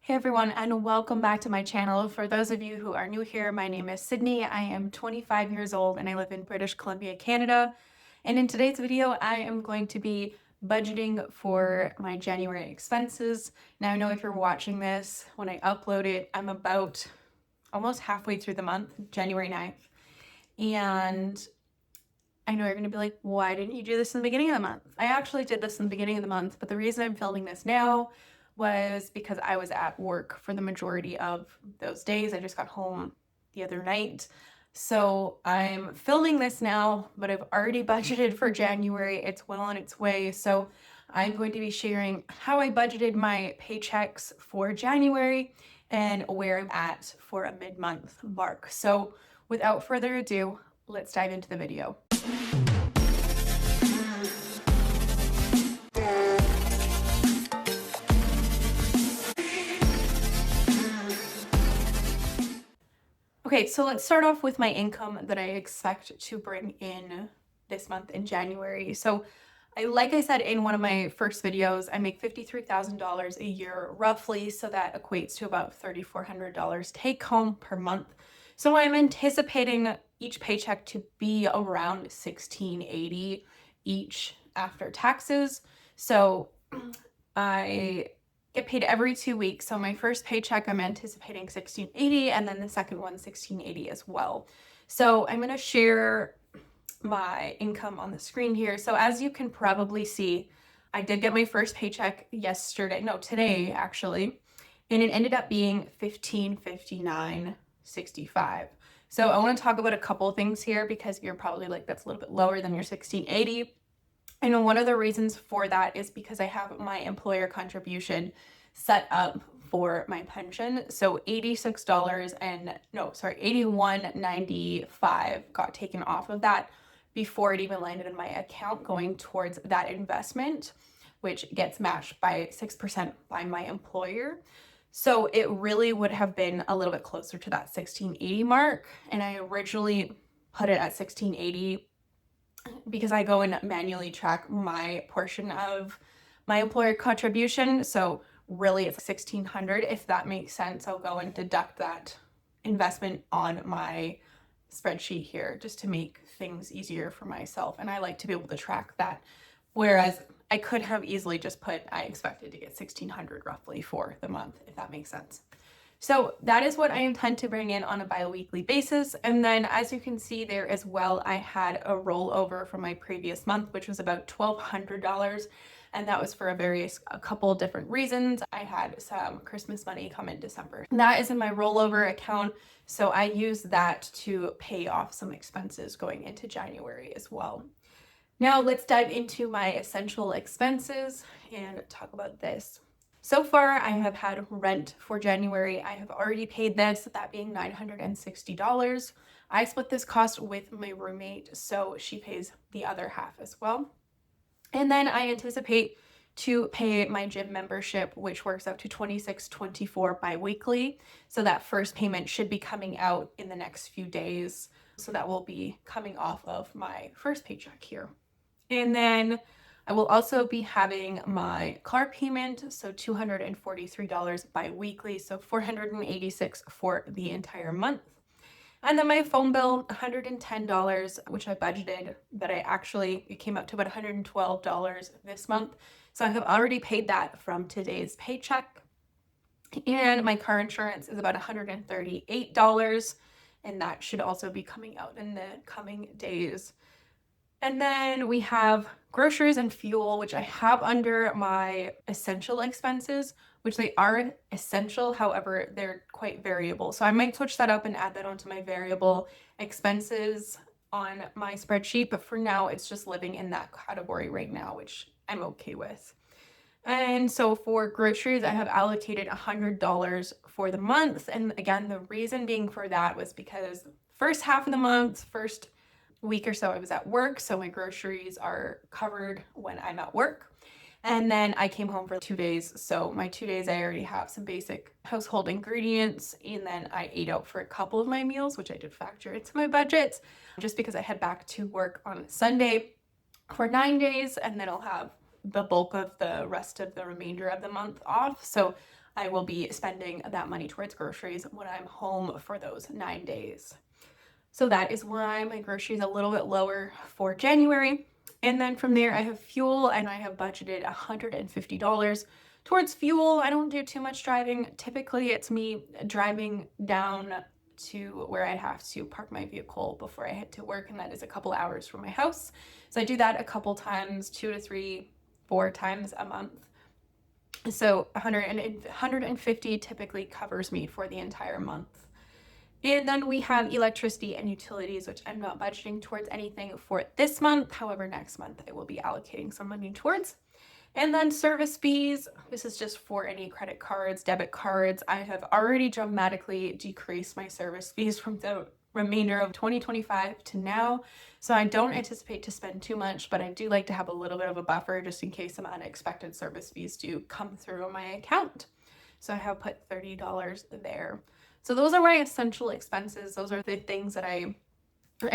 Hey everyone, and welcome back to my channel. For those of you who are new here, my name is Sydney. I am 25 years old and I live in British Columbia, Canada. And in today's video, I am going to be budgeting for my January expenses. Now, I know if you're watching this, when I upload it, I'm about almost halfway through the month, January 9th. And I know you're going to be like, why didn't you do this in the beginning of the month? I actually did this in the beginning of the month, but the reason I'm filming this now was because I was at work for the majority of those days. I just got home the other night. So I'm filming this now, but I've already budgeted for January. It's well on its way. So I'm going to be sharing how I budgeted my paychecks for January and where I'm at for a mid-month mark. So without further ado, let's dive into the video. Okay, so let's start off with my income that I expect to bring in this month in January. So like I said in one of my first videos, I make $53,000 a year roughly, so that equates to about $3,400 take home per month. So I'm anticipating each paycheck to be around $1,680 each after taxes. So I get paid every 2 weeks. So my first paycheck, I'm anticipating $1,680, and then the second one, $1,680 as well. So I'm going to share my income on the screen here. So as you can probably see, I did get my first paycheck today actually, and it ended up being $1,559.65. So I want to talk about a couple of things here because you're probably like, that's a little bit lower than your $1,680. And one of the reasons for that is because I have my employer contribution set up for my pension. So $81.95 got taken off of that before it even landed in my account, going towards that investment, which gets matched by 6% by my employer. So it really would have been a little bit closer to that $1,680 mark. And I originally put it at $1,680 because I go and manually track my portion of my employer contribution. So really it's $1,600. If that makes sense, I'll go and deduct that investment on my spreadsheet here just to make things easier for myself. And I like to be able to track that. Whereas I could have easily just put, I expected to get $1,600 roughly for the month, if that makes sense. So that is what I intend to bring in on a bi-weekly basis. And then as you can see there as well, I had a rollover from my previous month, which was about $1,200. And that was for a couple different reasons. I had some Christmas money come in December. And that is in my rollover account. So I use that to pay off some expenses going into January as well. Now let's dive into my essential expenses and talk about this. So far, I have had rent for January. I have already paid this, that being $960. I split this cost with my roommate, so she pays the other half as well. And then I anticipate to pay my gym membership, which works out to $26.24 bi-weekly. So that first payment should be coming out in the next few days. So that will be coming off of my first paycheck here. And then I will also be having my car payment, so $243 bi-weekly, so $486 for the entire month. And then my phone bill, $110, which I budgeted, but it came out to about $112 this month. So I have already paid that from today's paycheck. And my car insurance is about $138, and that should also be coming out in the coming days. And then we have groceries and fuel, which I have under my essential expenses, which they are essential. However, they're quite variable. So I might switch that up and add that onto my variable expenses on my spreadsheet. But for now, it's just living in that category right now, which I'm okay with. And so for groceries, I have allocated $100 for the month. And again, the reason being for that was because first half of the month, first week or so I was at work, so my groceries are covered when I'm at work. And then I came home for 2 days, so my 2 days I already have some basic household ingredients, and then I ate out for a couple of my meals, which I did factor into my budget just because I head back to work on Sunday for 9 days, and then I'll have the bulk of the rest of the remainder of the month off. So I will be spending that money towards groceries when I'm home for those 9 days. So that is why my groceries a little bit lower for January. And then from there, I have fuel, and I have budgeted $150 towards fuel. I don't do too much driving. Typically, it's me driving down to where I have to park my vehicle before I head to work, and that is a couple hours from my house. So I do that a couple times, 2 to 3, 4 times a month. So 150 typically covers me for the entire month. And then we have electricity and utilities, which I'm not budgeting towards anything for this month. However, next month I will be allocating some money towards. And then service fees. This is just for any credit cards, debit cards. I have already dramatically decreased my service fees from the remainder of 2025 to now. So I don't anticipate to spend too much, but I do like to have a little bit of a buffer just in case some unexpected service fees do come through my account. So I have put $30 there. So those are my essential expenses. Those are the things that I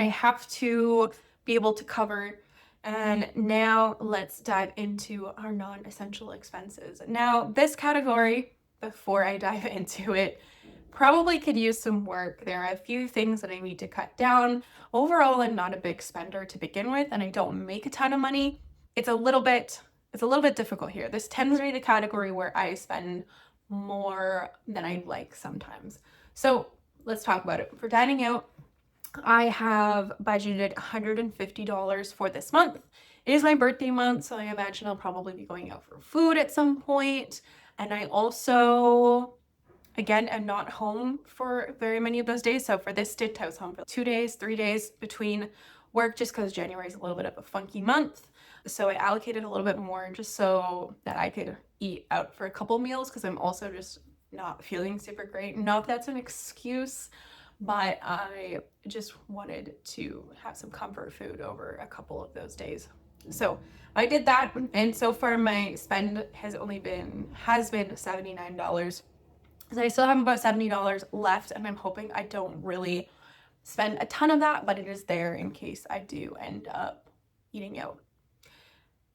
have to be able to cover. And now let's dive into our non-essential expenses. Now, this category, before I dive into it, probably could use some work. There are a few things that I need to cut down. Overall, I'm not a big spender to begin with, and I don't make a ton of money. It's a little bit difficult here. This tends to be the category where I spend more than I'd like sometimes. So let's talk about it. For dining out, I have budgeted $150 for this month. It is my birthday month, so I imagine I'll probably be going out for food at some point. And I also, again, am not home for very many of those days. So for this stint, I was home for 2 days, 3 days between work, just because January is a little bit of a funky month. So I allocated a little bit more just so that I could eat out for a couple meals, because I'm also just not feeling super great. Not that that's an excuse, but I just wanted to have some comfort food over a couple of those days. So I did that, and so far my spend has been $79. So I still have about $70 left, and I'm hoping I don't really spend a ton of that, but it is there in case I do end up eating out.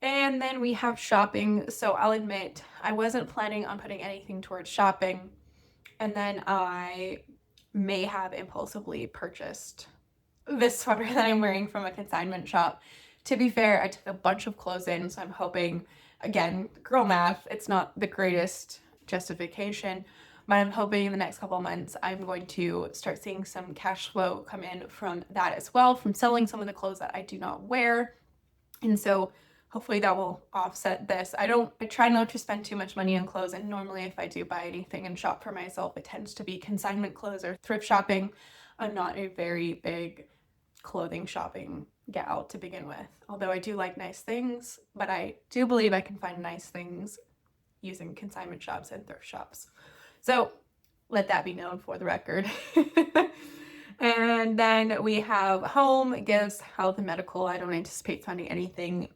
And then we have shopping. So I'll admit, I wasn't planning on putting anything towards shopping. And then I may have impulsively purchased this sweater that I'm wearing from a consignment shop. To be fair, I took a bunch of clothes in, so I'm hoping, again, girl math, it's not the greatest justification, but I'm hoping in the next couple of months I'm going to start seeing some cash flow come in from that as well, from selling some of the clothes that I do not wear. And so hopefully that will offset this. I try not to spend too much money on clothes, and normally if I do buy anything and shop for myself, it tends to be consignment clothes or thrift shopping. I'm not a very big clothing shopping gal to begin with, although I do like nice things, but I do believe I can find nice things using consignment shops and thrift shops. So let that be known for the record. And then we have home, gifts, health, and medical. I don't anticipate spending anything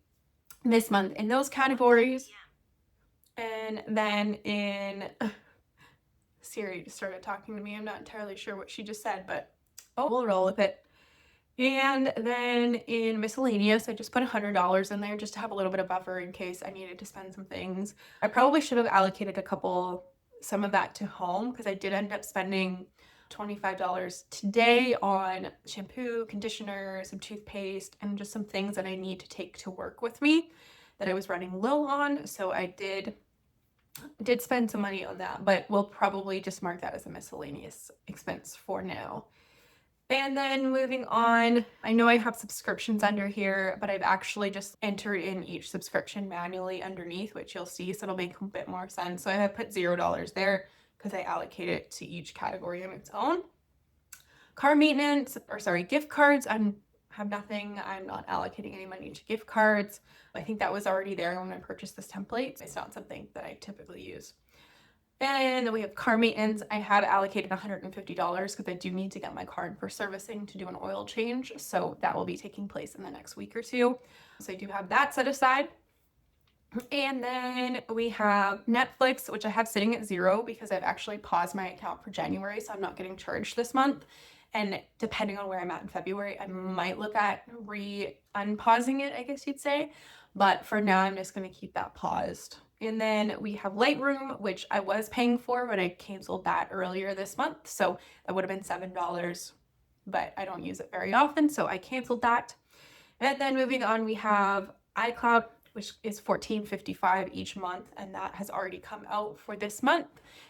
this month in those categories. And then Siri just started talking to me. I'm not entirely sure what she just said, but we'll roll with it. And then in miscellaneous, I just put $100 in there just to have a little bit of buffer in case I needed to spend some things. I probably should have allocated some of that to home, because I did end up spending $25 today on shampoo, conditioner, some toothpaste, and just some things that I need to take to work with me that I was running low on. So I did spend some money on that, but we'll probably just mark that as a miscellaneous expense for now. And then moving on, I know I have subscriptions under here, but I've actually just entered in each subscription manually underneath, which you'll see, so it'll make a bit more sense. So I have put $0 there because I allocate it to each category on its own. Car maintenance, gift cards, I have nothing. I'm not allocating any money to gift cards. I think that was already there when I purchased this template. It's not something that I typically use. And then we have car maintenance. I have allocated $150 because I do need to get my car in for servicing to do an oil change. So that will be taking place in the next week or two. So I do have that set aside. And then we have Netflix, which I have sitting at $0 because I've actually paused my account for January, so I'm not getting charged this month. And depending on where I'm at in February, I might look at unpausing it, I guess you'd say. But for now, I'm just going to keep that paused And then we have Lightroom, which I was paying for, but I canceled that earlier this month. So that would have been $7, but I don't use it very often, so I canceled that. And then moving on, we have iCloud, which is $14.55 each month, and that has already come out for this month.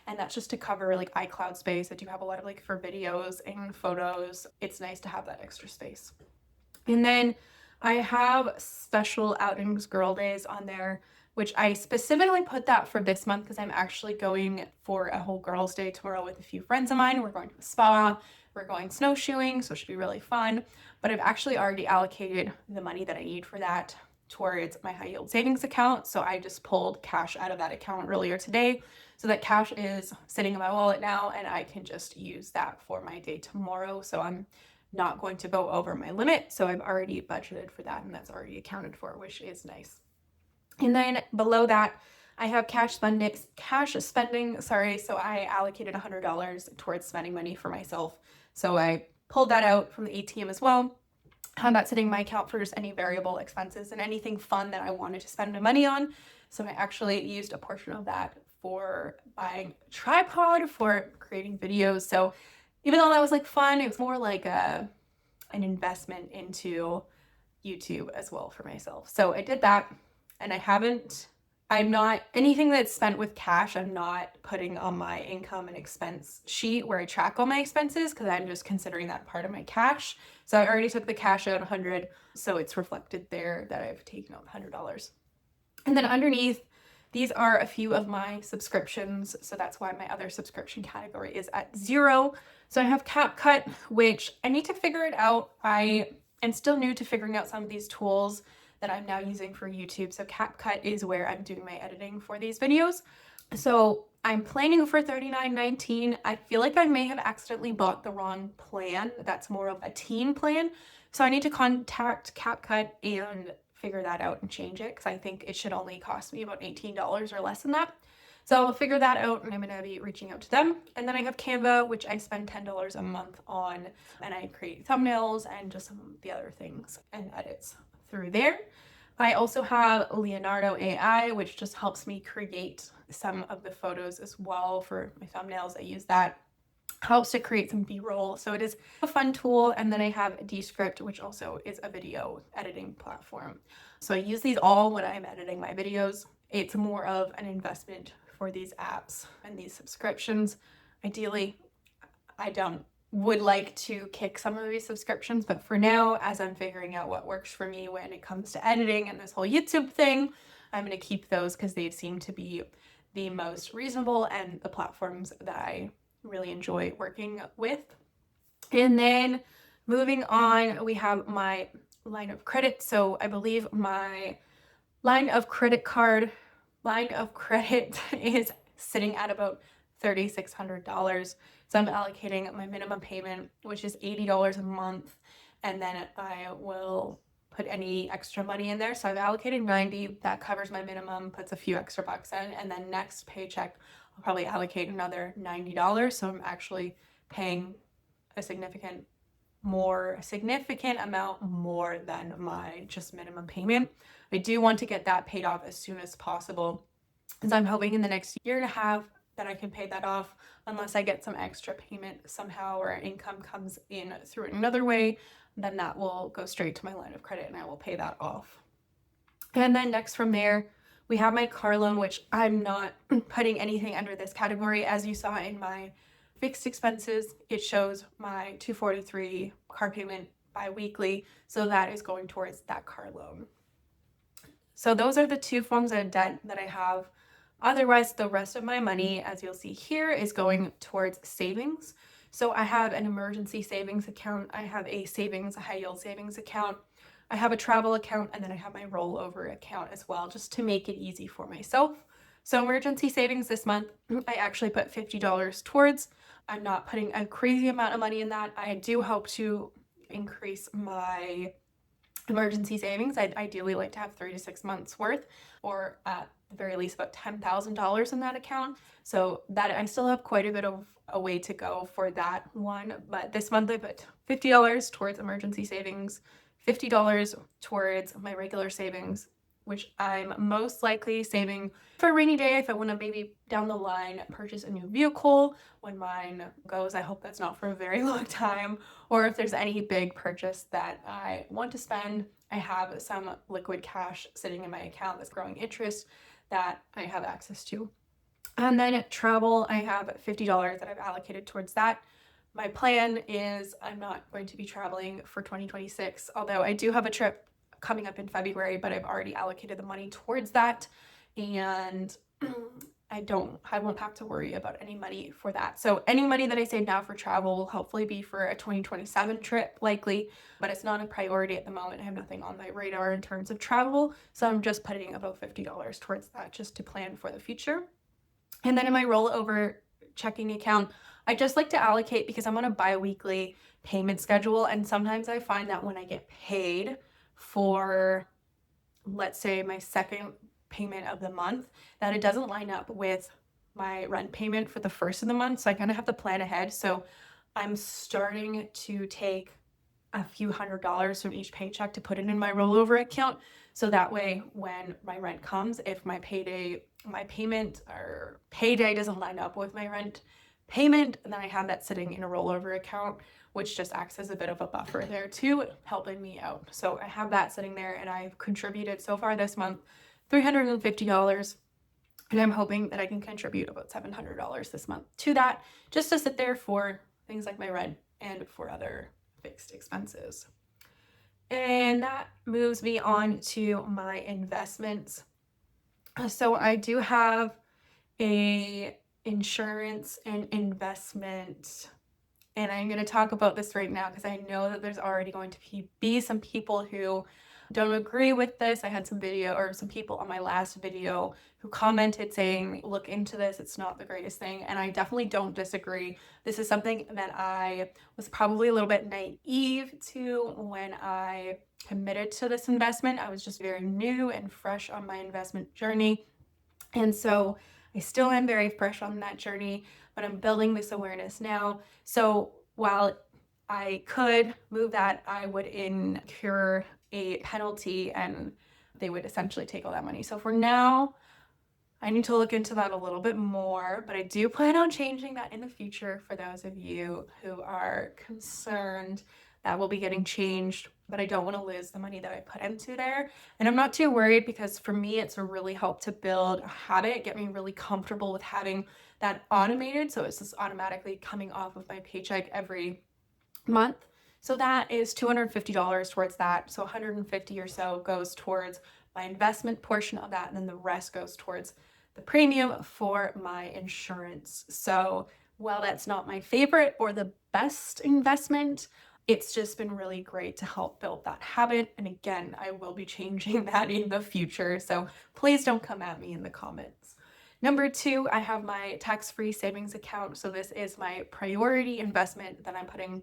And that's just to cover like iCloud space. I do have a lot of like for videos and photos. It's nice to have that extra space. And then I have special outings girl days on there, which I specifically put that for this month because I'm actually going for a whole girls' day tomorrow with a few friends of mine. We're going to a spa, we're going snowshoeing, so it should be really fun. But I've actually already allocated the money that I need for that towards my high yield savings account. So I just pulled cash out of that account earlier today. So that cash is sitting in my wallet now, and I can just use that for my day tomorrow. So I'm not going to go over my limit. So I've already budgeted for that, and that's already accounted for, which is nice. And then below that, I have cash spending. So I allocated $100 towards spending money for myself. So I pulled that out from the ATM as well. Had that sitting in my account for just any variable expenses and anything fun that I wanted to spend my money on. So I actually used a portion of that for buying a tripod for creating videos. So even though that was like fun, it was more like an investment into YouTube as well for myself. So I did that, and I'm not, anything that's spent with cash, I'm not putting on my income and expense sheet where I track all my expenses because I'm just considering that part of my cash. So I already took the cash out 100, so it's reflected there that I've taken out $100. And then underneath, these are a few of my subscriptions, so that's why my other subscription category is at 0. So I have CapCut, which I need to figure it out. I am still new to figuring out some of these tools that I'm now using for YouTube. So CapCut is where I'm doing my editing for these videos. So I'm planning for $39.19. I feel like I may have accidentally bought the wrong plan. That's more of a teen plan. So I need to contact CapCut and figure that out and change it because I think it should only cost me about $18 or less than that. So I'll figure that out, and I'm going to be reaching out to them. And then I have Canva, which I spend $10 a month on, and I create thumbnails and just some of the other things and edits through there. I also have Leonardo AI, which just helps me create some of the photos as well for my thumbnails. I use that. Helps to create some B-roll. So it is a fun tool. And then I have Descript, which also is a video editing platform. So I use these all when I'm editing my videos. It's more of an investment for these apps and these subscriptions. Ideally, would like to kick some of these subscriptions, but for now, as I'm figuring out what works for me when it comes to editing and this whole YouTube thing, I'm going to keep those because they seem to be the most reasonable and the platforms that I really enjoy working with. And then moving on, we have my line of credit. So I believe my line of credit is sitting at about $3,600. So I'm allocating my minimum payment, which is $80 a month, and then I will put any extra money in there. So I've allocated $90. That covers my minimum, puts a few extra bucks in, and then next paycheck I'll probably allocate another $90. So I'm actually paying a significant amount more than my just minimum payment. I do want to get that paid off as soon as possible, because I'm hoping in the next year and a half that I can pay that off, unless I get some extra payment somehow or income comes in through another way. Then that will go straight to my line of credit and I will pay that off. And then next from there, we have my car loan, which I'm not putting anything under this category. As you saw in my fixed expenses, it shows my $243 car payment bi-weekly. So that is going towards that car loan. So those are the two forms of debt that I have. Otherwise, the rest of my money, as you'll see here, is going towards savings. So I have an emergency savings account. I have a high yield savings account. I have a travel account, and then I have my rollover account as well, just to make it easy for myself. So emergency savings this month, I actually put $50 towards. I'm not putting a crazy amount of money in that. I do hope to increase my emergency savings. I'd ideally like to have 3 to 6 months worth, or at the very least about $10,000 in that account. So that I still have quite a bit of a way to go for that one. But this month I put $50 towards emergency savings, $50 towards my regular savings, which I'm most likely saving for a rainy day if I want to maybe down the line purchase a new vehicle when mine goes. I hope that's not for a very long time. Or if there's any big purchase that I want to spend, I have some liquid cash sitting in my account that's growing interest that I have access to. And then travel, I have $50 that I've allocated towards that. My plan is I'm not going to be traveling for 2026, although I do have a trip coming up in February, but I've already allocated the money towards that. And I won't have to worry about any money for that. So any money that I save now for travel will hopefully be for a 2027 trip, likely, but it's not a priority at the moment. I have nothing on my radar in terms of travel. So I'm just putting about $50 towards that just to plan for the future. And then in my rollover checking account, I just like to allocate because I'm on a bi-weekly payment schedule. And sometimes I find that when I get paid for, let's say, my second payment of the month, that it doesn't line up with my rent payment for the first of the month. So I kind of have to plan ahead. So I'm starting to take a few $100s from each paycheck to put it in my rollover account. So that way, when my rent comes, if my payment or payday doesn't line up with my rent payment, then I have that sitting in a rollover account, which just acts as a bit of a buffer there too, helping me out. So I have that sitting there, and I've contributed so far this month $350. And I'm hoping that I can contribute about $700 this month to that, just to sit there for things like my rent and for other fixed expenses. And that moves me on to my investments. So I do have a insurance and investment, and I'm going to talk about this right now because I know that there's already going to be some people who don't agree with this. I had some people on my last video who commented saying, look into this, it's not the greatest thing. And I definitely don't disagree. This is something that I was probably a little bit naive to when I committed to this investment. I was just very new and fresh on my investment journey. And so I still am very fresh on that journey, but I'm building this awareness now. So while I could move that, I would incur a penalty and they would essentially take all that money. So for now, I need to look into that a little bit more, but I do plan on changing that in the future for those of you who are concerned. That will be getting changed, but I don't want to lose the money that I put into there. And I'm not too worried because for me, it's really helped to build a habit, get me really comfortable with having that automated. So it's just automatically coming off of my paycheck every month. So that is $250 towards that. So $150 or so goes towards my investment portion of that, and then the rest goes towards the premium for my insurance. So while that's not my favorite or the best investment, it's just been really great to help build that habit. And again, I will be changing that in the future. So please don't come at me in the comments. Number 2, I have my tax-free savings account. So this is my priority investment that I'm putting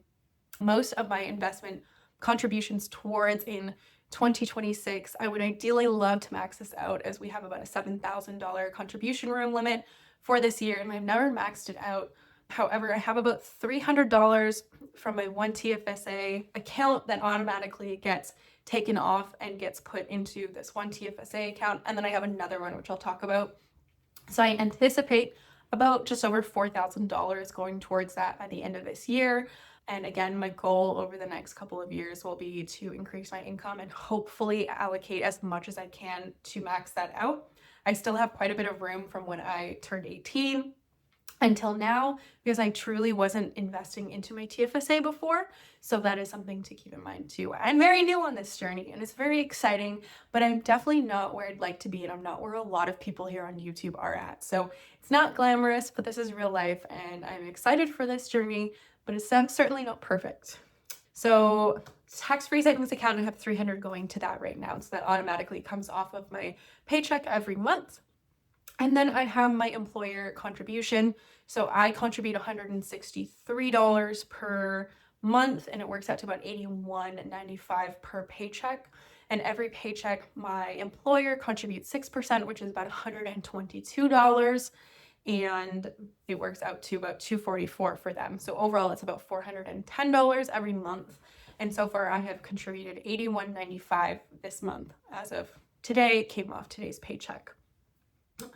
most of my investment contributions towards in 2026. I would ideally love to max this out as we have about a $7,000 contribution room limit for this year, and I've never maxed it out. However, I have about $300 from my one TFSA account that automatically gets taken off and gets put into this one TFSA account, and then I have another one which I'll talk about. So I anticipate about just over $4,000 going towards that by the end of this year. And again, my goal over the next couple of years will be to increase my income and hopefully allocate as much as I can to max that out. I still have quite a bit of room from when I turned 18 until now because I truly wasn't investing into my TFSA before. So that is something to keep in mind too. I'm very new on this journey and it's very exciting, but I'm definitely not where I'd like to be, and I'm not where a lot of people here on YouTube are at. So it's not glamorous, but this is real life and I'm excited for this journey, but it's certainly not perfect. So tax-free savings account, I have $300 going to that right now. So that automatically comes off of my paycheck every month. And then I have my employer contribution. So I contribute $163 per month, and it works out to about $81.95 per paycheck. And every paycheck, my employer contributes 6%, which is about $122. And it works out to about $244 for them. So overall, it's about $410 every month. And so far, I have contributed $81.95 this month as of today, it came off today's paycheck.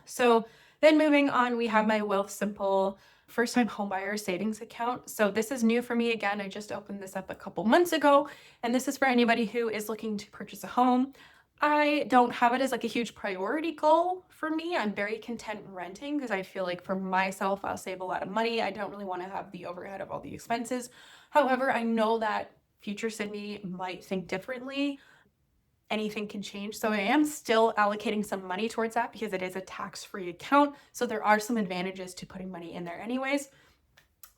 So then moving on, we have my Wealth Simple first-time homebuyer savings account. So this is new for me. Again, I just opened this up a couple months ago, and this is for anybody who is looking to purchase a home. I don't have it as like a huge priority goal for me. I'm very content renting because I feel like for myself, I'll save a lot of money. I don't really want to have the overhead of all the expenses. However, I know that future Sydney might think differently. Anything can change. So I am still allocating some money towards that because it is a tax-free account. So there are some advantages to putting money in there anyways.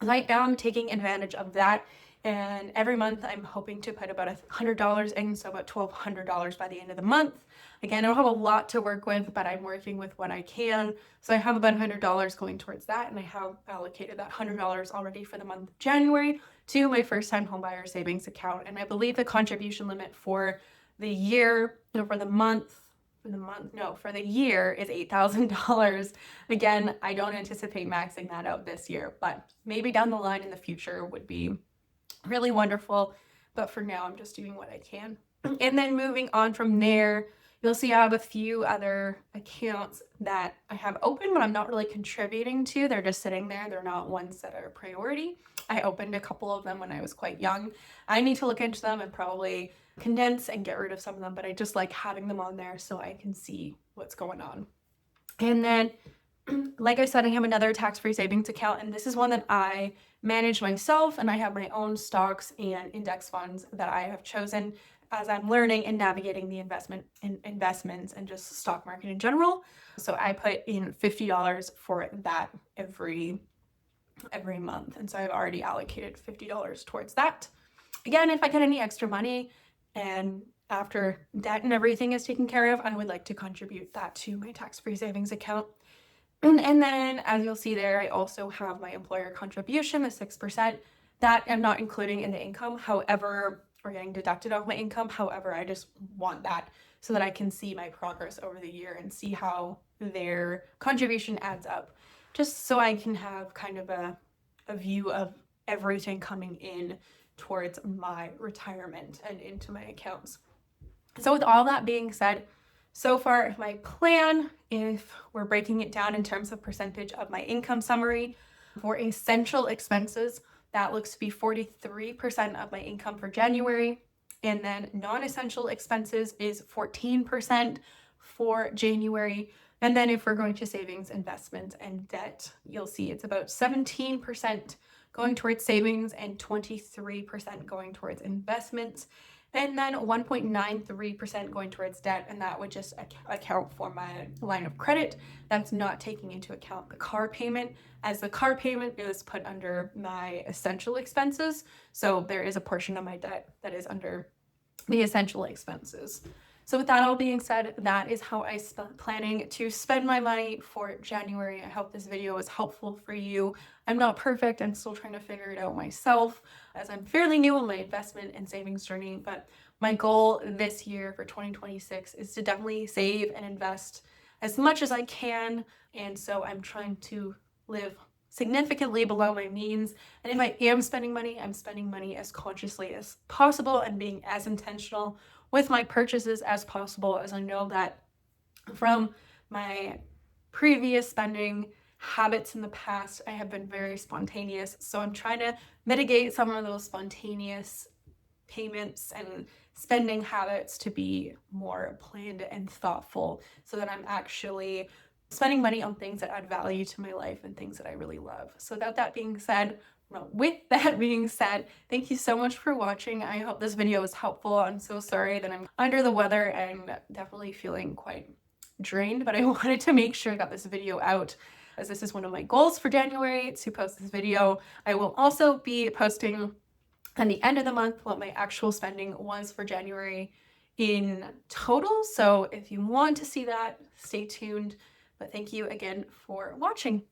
Right now I'm taking advantage of that. And every month I'm hoping to put about $100 in, so about $1,200 by the end of the month. Again, I don't have a lot to work with, but I'm working with what I can. So I have about $100 going towards that, and I have allocated that $100 already for the month of January to my first-time homebuyer savings account. And I believe the contribution limit for the year, for the year is $8,000. Again, I don't anticipate maxing that out this year, but maybe down the line in the future would be really wonderful. But for now, I'm just doing what I can. And then moving on from there, you'll see I have a few other accounts that I have open, but I'm not really contributing to. They're just sitting there. They're not ones that are a priority. I opened a couple of them when I was quite young. I need to look into them and probably condense and get rid of some of them, but I just like having them on there so I can see what's going on. And then, like I said, I have another tax-free savings account, and this is one that I manage myself, and I have my own stocks and index funds that I have chosen as I'm learning and navigating the investments and just stock market in general. So I put in $50 for that every month, and so I've already allocated $50 towards that. Again, if I get any extra money and after debt and everything is taken care of, I would like to contribute that to my tax-free savings account. And then, as you'll see there, I also have my employer contribution, the 6%, that I'm not including in the income. However, or getting deducted off my income. However, I just want that so that I can see my progress over the year and see how their contribution adds up, just so I can have kind of a view of everything coming in towards my retirement and into my accounts. So with all that being said, so far my plan, if we're breaking it down in terms of percentage of my income summary, for essential expenses, that looks to be 43% of my income for January. And then non-essential expenses is 14% for January. And then if we're going to savings, investments, and debt, you'll see it's about 17% going towards savings and 23% going towards investments, and then 1.93% going towards debt, and that would just account for my line of credit. That's not taking into account the car payment, as the car payment is put under my essential expenses. So there is a portion of my debt that is under the essential expenses. So with that all being said, that is how I'm planning to spend my money for January. I hope this video was helpful for you. I'm not perfect. I'm still trying to figure it out myself, as I'm fairly new in my investment and savings journey. But my goal this year for 2026 is to definitely save and invest as much as I can. And so I'm trying to live significantly below my means. And if I am spending money, I'm spending money as consciously as possible and being as intentional with my purchases as possible, as I know that from my previous spending habits in the past, I have been very spontaneous. So I'm trying to mitigate some of those spontaneous payments and spending habits to be more planned and thoughtful, so that I'm actually spending money on things that add value to my life and things that I really love. So with that being said, thank you so much for watching. I hope this video was helpful. I'm so sorry that I'm under the weather and definitely feeling quite drained, but I wanted to make sure I got this video out, as this is one of my goals for January, to post this video. I will also be posting at the end of the month what my actual spending was for January in total. So if you want to see that, stay tuned. But thank you again for watching.